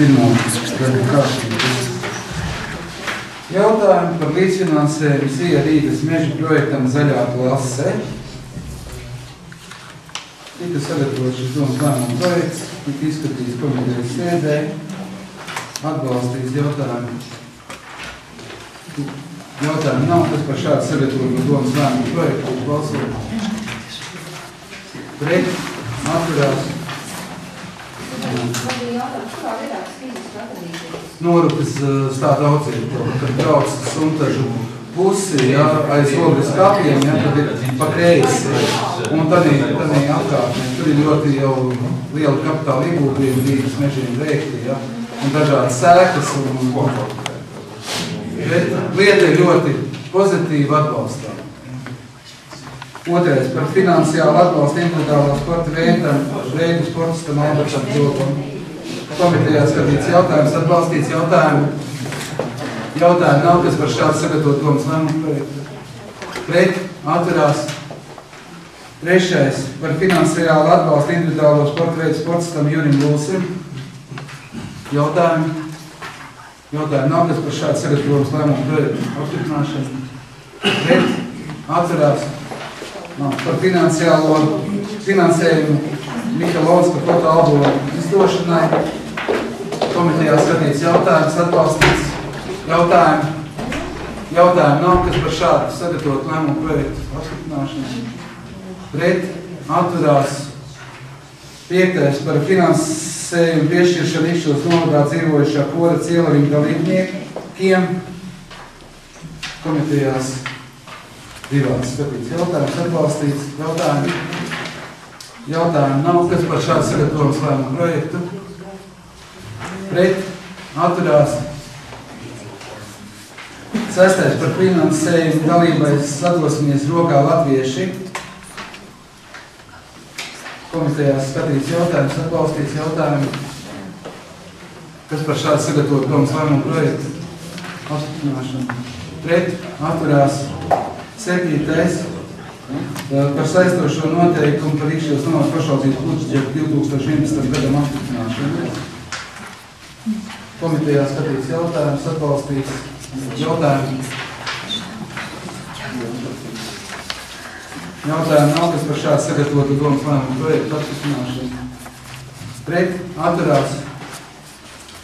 pirmo kārtību. Jautājumi par līdzfinansējumu Sija Rīgas meža projektam Zaļā klase. Tika sagatavots šis domas lēmuma projekts, tika izskatīts komitejas sēdē, atbalstīts jautājumu. Jautājumu nav, kas par šādu sagatavotu domas lēmuma projektu balsot. Pret, atturās. Norukas stāv daudziem, kad brauc suntažu pusi, ja, aiz ogles kapiem, ja, tad ir pa kreisi. Un tādī apkārtnē, tur ir ļoti jau liela kapitāla ieguldījuma Rīgas mežiem veikti, ja, un dažādas sēkas. Bet lieta ir ļoti pozitīva atbalstā. Otrais par finansiālu atbalstu individuālā sporta veidu sportistam Albertam Džokam. Komitejā skatīts jautājums, atbalstīts jautājumu. Jautājumu nav, kas par šādu sagatavot domas lēmumu projektu. Pret, atturās. Trešais par finansiālu atbalstu individuālo sporta veidu sportistam Jurim Lūsim. Jautājumu. Jautājumu nav, kas par šādu sagatavotas lēmumu projektu apstiprināšanu. Pret, atturās. Par finansējumu Mihalovska fotoalbuma izdošanai. Komitejā skatīts jautājums, atbalstīts jautājumu nav, kas par šādu sagatavot lēmumu projektu apstiprināšanu. Pret, atturās. Piektais par finansējumu piešķiršanu Ikšķilas novadā dzīvojušā kora Cielaviņu dalībniekiem. Komitejās divās skatīts jautājums, atbalstīts jautājumu nav, kas par šādu sagatavotas lēmumu projektu. Pret, atturās. Sestais par finansējumu dalībai Sadosmies rokā latvieši. Komitejās skatīts jautājums, atbalstīts jautājumu, kas par šādu sagatavotu domas lēmumu projektu apstiprināšanu. Pret, atturās. Septītais par saistošo noteikumu par Ikšķilas novada pašvaldības budžetu 2011. gadam apstiprināšanu. Komitejā skatīts jautājums, atbalstīts jautājumu. Jautājumu nav, kas par šādu sagatavotu domas lēmumu projektu apstiprināšanu. Pret, atturās.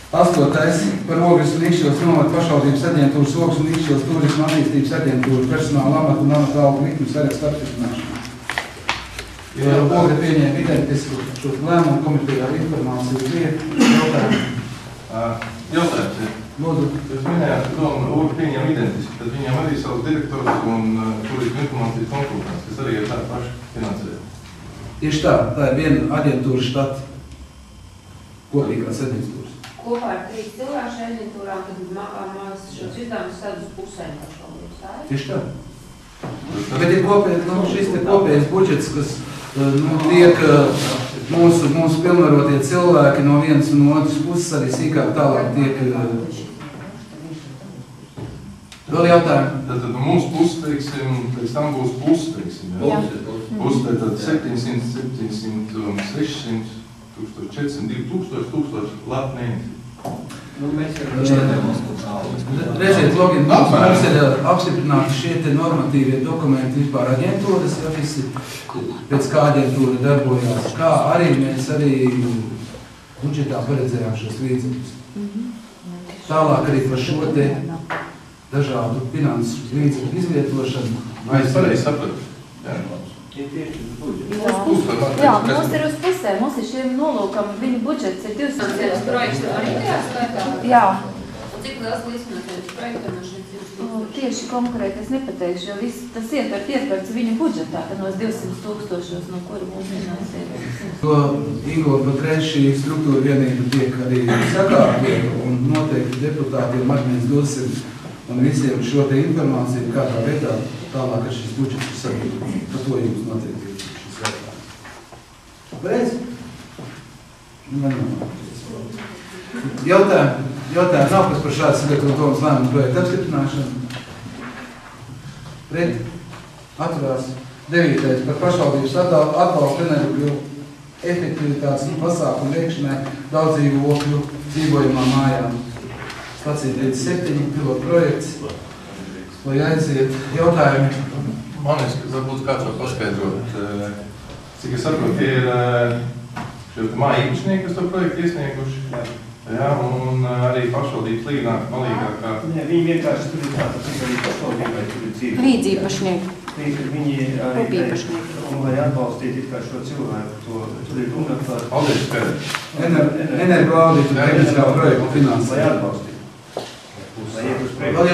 Astotais par Ogres un Ikšķilas novada pašvaldības aģentūras Ogres un Ikšķilas turisma attīstības aģentūras personāla amatu un amatu algu likmi sarakstu apstiprināšanu. Jo Ogre pieņēma identisku šo lēmumu, komitejā informāciju bija jautājumu. Jautājums ir. Lūdzu. Jūs minējāt, ka Ogre pieņēma identiski, tad viņam arī savs direktors un turisma informācijas konsultants, kas arī ir tā paša finansējuma. Tieši tā ir viena aģentūra štata, kopīgās aģentūras. Kopā ar 3 cilvēku šajā aģentūrām, tad mēs šos izdevumus sad uz pusēm pašvaldības, tā ir? Tieši tā. Bet ir šis te kopējais budžets, kas tiek mūsu pilnvarotie cilvēki no vienas un otras puses arī sīkāk tālāk tiek. Vēl jautājumi? Tad mums pusi, teiksim, pēc tam būs pusi, teiksim, jā? Pusi, tad 700, 600, 1400, 2000 latnēņi. Redziet, login, mums ir apstiprināti šie te normatīvie dokumenti vispār aģentūras, ja visi pēc kā aģentūra darbojās, kā arī mēs arī budžetā paredzējām šos līdzekļus. Tālāk arī par šo te dažādu finansu līdzekļu izvietošanu. Es pareizi sapratu. Jā, mums ir uz pusē, mums ir šiem nolūkam, viņu budžets ir 200. Projekts arī tajā skaitā? Jā. Un cik liels līdzfinansējums projektam no šiem 200? Tieši konkrēti es nepateikšu, jo tas ietver ietverts viņu budžetā, tad nos 200 000, no kura mūsu finansējums. To Ingo patreiz šī struktūra vienība tiek arī sakārtota un noteikti deputātiem Marmīnas dosim un visiem šo te informāciju, kādā veidā tālāk ar šis budžets ir sagatavots. Par to jums noteikti ir šis jautājums. Pareizi? Jautājumi nav, kas par šādu sagatavotu domas lēmumu projektu apstiprināšanu. Pret, atturās. 9. par pašvaldības atbalstu enerģiju efektivitātes pasākumu veikšanai daudzdzīvokļu dzīvojamām mājām. Stacija 37, pilota projekts, lai aiziet jautājumi. Man es, varbūt kāds var paskaidrot, cik es saprotu, tie ir šie māju īpašnieki, kas to projektu iesnieguši. Jā, un arī pašvaldības malīgākā. Nē, viņi vienkārši tur ir tāda, cik arī pašvaldībai tur ir dzīve. Līdzīpašnieki. Viņi arī, un lai atbalstītu it kā šo cilvēku, tur ir runa par... Paldies, Pēdē. Energo audītu tehniskā projekta finansē. Lai atbalstītu. Vēl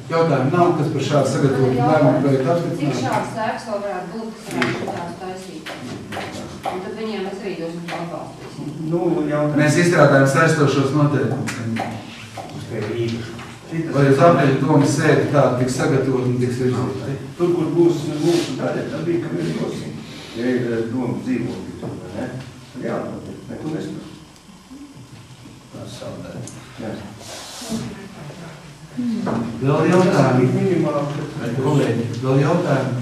jautājumi nav, kas par šādu sagatavotu lēmumu projektu Cik apstiprinājumu? šāds sēks vēl varētu būt, kas varētu šitās taisīt? Un tad viņiem mēs arī dosim atbalstīsim. Nu, jautājums. Mēs izstrādājam saistošos noteikumus. Vai uz aprīļa domas sēdi tāda tiks sagatavot un tiks virzīta? Tur, kur būs mūsu daļa, tad bija, ka mēs dosim. Ja ir doma dzīvokļi, ne? Tad jāatbalstīt, ne, tu nespēr. Tas savu daļu. Jā. Vēl jautājumi? Kolēģi, vēl jautājumi?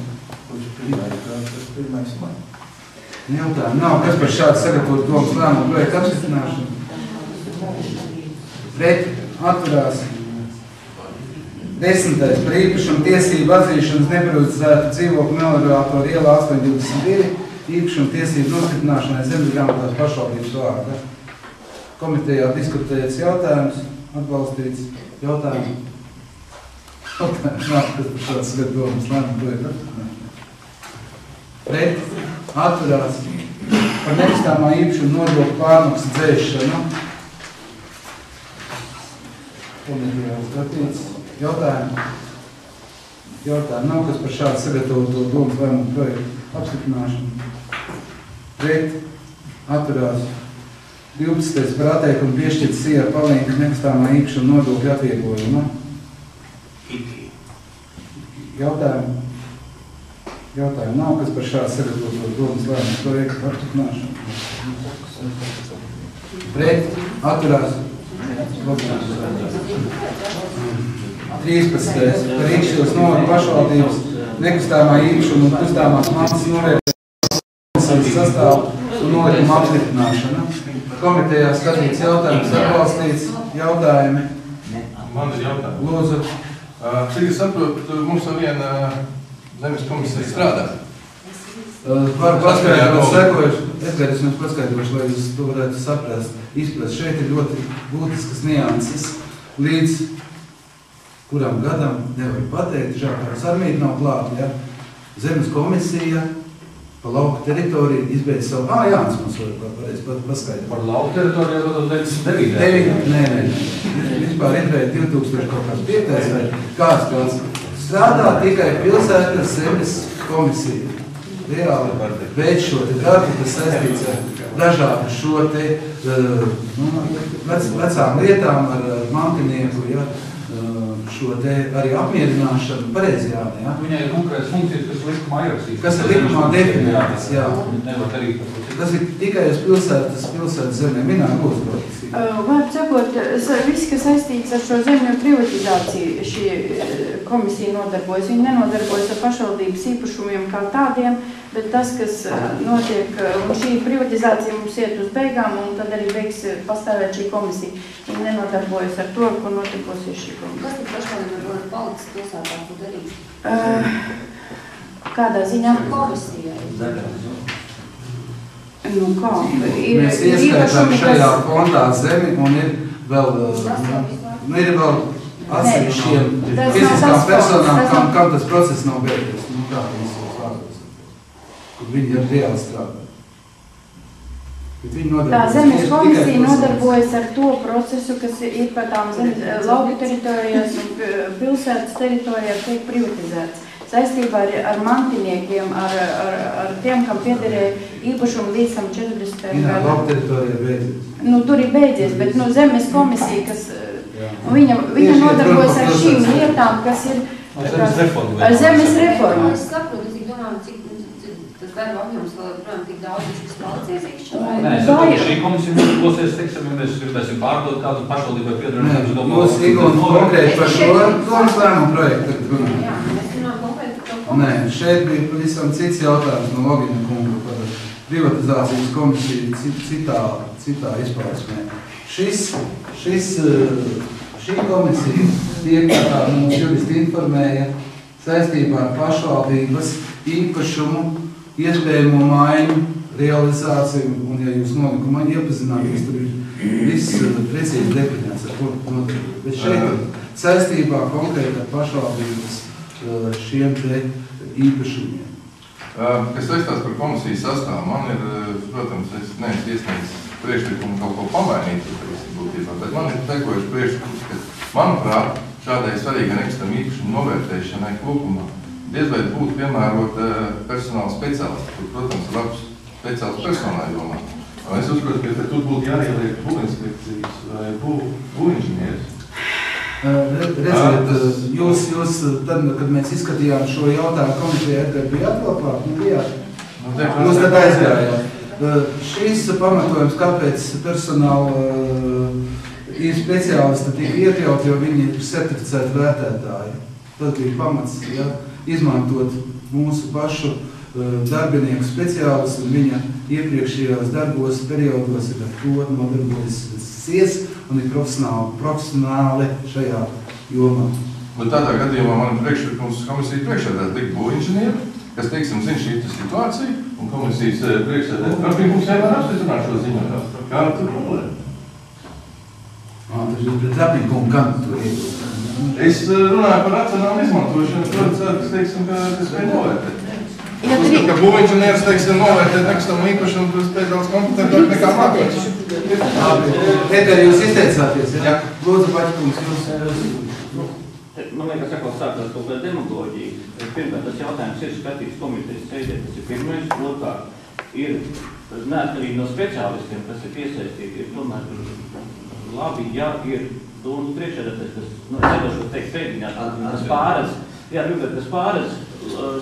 Jautājumi nav. Kas par šādu sagatavotu domas lēmumu projektu apstiprināšanu? Pret atturās. 10. Par īpašumu tiesību atzīšanas neprivatizētu dzīvokļu Melorātoru ielā 822 īpašumu tiesību nostiprināšanai zemesgrāmatās pašvaldības vārdā. Komitejā diskutēts jautājums, atbalstīts jautājumu. Jautājums nav, kas par šādu sagatavotu lēmumu projektu apstiprināšanu. Pret atturās. Par nekustamā īpašuma nodokļu pārmaksu dzēšanu. Komitejā skatīts. Jautājumi nav, kas par šādu sagatavoto domas lēmumu projektu apstiprināšanu. Pret atturās. 12. par atteikumu piešķirt Sijā Palīnka nekustamā īpašuma nodokļu atvieglojumu. Jautājumi nav, kas par šādu sagatavoto domas lēmumu projektu apstiprināšanu. Pret atturās. 13. Par Rīkšķilas novada pašvaldības nekustamā īpašuma un kustamās mantas novērtēšanas sastāvu un nolikuma apstiprināšana. Komitejā skatīts jautājums, atbalstīts jautājumi. Man ir jautājumi. Lūdzu. Cik es saprotu, mums ar viena zemes komisija strādā. Varu paskaidrot sekojuši. Edgars, es jums paskaidrošu, lai jūs to varētu saprast. Izprast. Šeit ir ļoti būtiskas nianses. Līdz kuram gadam nevar pateikt, žākāras armīti nav klāta, ja? Zemes komisija pa lauku teritoriju izbeidz savu... Jānis mums varēs paskaidrot. Par lauku teritoriju jau 99. Nē. Vispār izbeidz 2005. vai kāds strādā tikai pilsētas zemes komisija. Reāli veids šo te darbu, kas saistīts ar dažādu šo te vecām lietām ar mantinieku, ja? Šo te arī apmierināšanu pareizajā, jā. Viņai ir konkrētas funkcijas, kas likumā ierakstīts. Kas ir likumā definētas, jā. Nevar darīt. Tas ir tikai uz pilsētas zemē. Minā, lūdzu, protams. Vārds sakot, viss, kas saistīts ar šo zemļu privatizāciju, šī komisija nodarbojas. Viņi nenodarbojas ar pašvaldības īpašumiem kā tādiem, bet tas, kas notiek, un šī privatizācija mums iet uz beigām, un tad arī beigs pastāvēt šī komisija. Viņi nenodarbojas ar to, ko notikosies šī komisija. Kas tad pašvaldība var palicis pilsētā ko darīt? Kādā ziņā? Komisijai. Nu kā? Mēs ieskaitām šajā fondā zemi un ir vēl atsevišķiem fiziskām personām, kam tas process nav beidzies. Nu kā īsos vārdos, kur viņi ir reāli strādā. Tā zemes komisija nodarbojas ar to procesu, kas ir par tām lauku teritorijās un pilsētas teritorijās tiek privatizēts. Saistībā ar mantiniekiem, ar tiem, kam piederēja īpašumu līdz 40. gadam. Lauku teritorija beidzies. Nu, tur ir beidzies, bet zemes komisija, kas viņa nodarbojas ar šīm lietām, kas ir ar zemes reformu. Es saprotu, es domāju, cik tas darba apjoms vēl joprojām tik daudz, kas palicies iekšā. Nē, es saprotu, šī komisija nodarbosies, teiksim, ja mēs gribēsim pārdot kādu pašvaldībai piedarījumu. Jūs Igons konkrēti par šo domas lēmumu projektu. Jā, mēs runājam konkrēti par to. Nē, šeit bija pavisam cits jautājums no Logina kunga par privatizācijas komisiju citā izpausmē. Šī komisija tiek, kā mums juristi informēja, saistībā ar pašvaldības īpašumu, iespējamo maiņu, realizāciju, un ja jūs nolikumā iepazināties, tur ir viss precīzi definēts, ar ko notiek. Bet šeit saistībā konkrēti ar pašvaldības šiem te īpašumiem. Kas saistās par komisijas sastāvu, man ir, protams, es neesmu iesniedzis priekšlikumu kaut ko pamainīt, bet man ir tekojuši priekšlikums, ka, manuprāt, šādai svarīgai nekustamā īpašuma novērtēšanai kopumā diez vai būtu piemērot personāla speciālisti, kur, protams, ir labs speciāls personāla jomā. Es uzskatu, ka tur būtu jāieliek būvinspekcijas vai būvinženieris. Redziet, jūs tad, kad mēs izskatījām šo jautājumu komitejā, Edgar, bijāt vēl klāt? Bijāt? Jūs tad aizgājāt. Šīs pamatojums, kāpēc personāla speciālisti tika iekļaut, jo viņi ir certificēti vērtētāji. Tad bija pamats, ja, izmantot mūsu pašu darbinieku speciālistu un viņa iepriekšējos darbos, periodos ir ar to nodarbojas un ir profesionāli šajā jomā. Bet tādā gadījumā man priekšlikums komisija priekšsēdētāja likt būvinženieru, kas, teiksim, zina šī situāciju, un komisijas priekšsēdētāja mums jāvar apstiprināt šo ziņojumu. Kāda tur problēma? Tas ir pret apnikumu, gan to iegūt. Es runāju par racionālu izmantošanu, protams, teiksim, ka es spēju novērtēt. Uzskat, ka būvinženieris, teiksim, novērtēt nekustamo īpašumu, tas spēj daudz kompetentāk nekā mākoņš. Edgar, jūs izteicāties, ja? Lūdzu, Baķikums, jūs... Man liekas, atkal sākās kaut kāda demagoģija. Pirmkārt, tas jautājums ir skatīts komitejas sēdē, tas ir pirmais. Otrkārt, ir neatkarīgi no speciālistiem, kas ir piesaistīti, ir tomēr labi, ja ir domas priekšsēdētājs, kas, es nedošu teikt pēdiņā, kas pārēc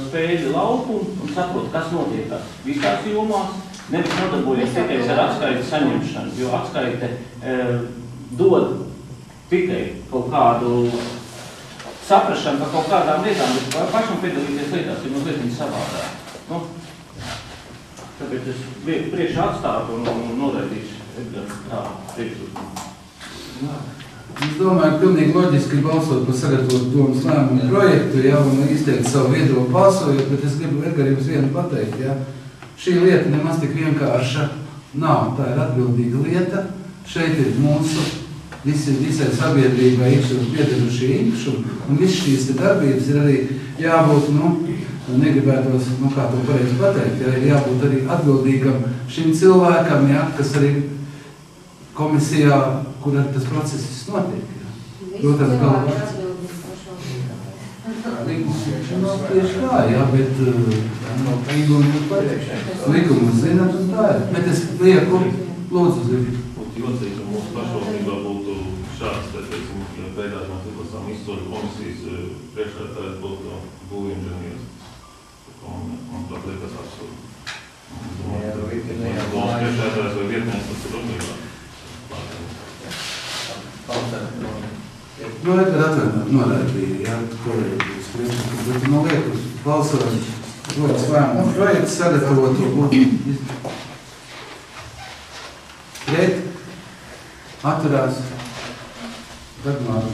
spēļu laukumu un saprot, kas notiekās visās jomās, nevis nodarbojas tikai ar atskaiti saņemšanu, jo atskaite dod tikai kaut kādu saprašanu par kaut kādām lietām, bet pašam piedalīties lietās ir mazliet savādāk. Tāpēc es priekšā atstātu un noraidīšu tā priekšlikumu. Es domāju, pilnīgi loģiski balsot par sagatavotu domas lēmumu projektu, ja, un izteikt savu viedokli balsojot, bet es gribu Edgar jums vienu pateikt, ja. Šī lieta nemaz tik vienkārša nav, tā ir atbildīga lieta. Šeit ir mūsu visai sabiedrībai piederušie īpašumi, un viss šīs darbības ir arī jābūt, negribētos, kā to pareizi pateikt, ja, ir jābūt arī atbildīgam šim cilvēkam, ja, kas arī komisijā, kur arī tas process notiek. Protams, galvā. Tieši kā, jā, bet likumu zināt un tā ir. Bet es lieku, lūdzu, zinu. Būtu jocīgi, ka mūsu pašvaldībā būtu šāds, teiksim, ja beigās mēs izlasām izsoļu komisijas priekšsēdētājs būtu būvinženieris. Man tā liekas absurdi. Priekšsēdētājs vai vietnieks, tas ir domībā. Edgar atvainot noraidīja, jā, kolēģis priekšlikums, bet man liekas, balsojot dodas lēmumu projektu sagatavot to būtu pret, atturās, Dagmāra.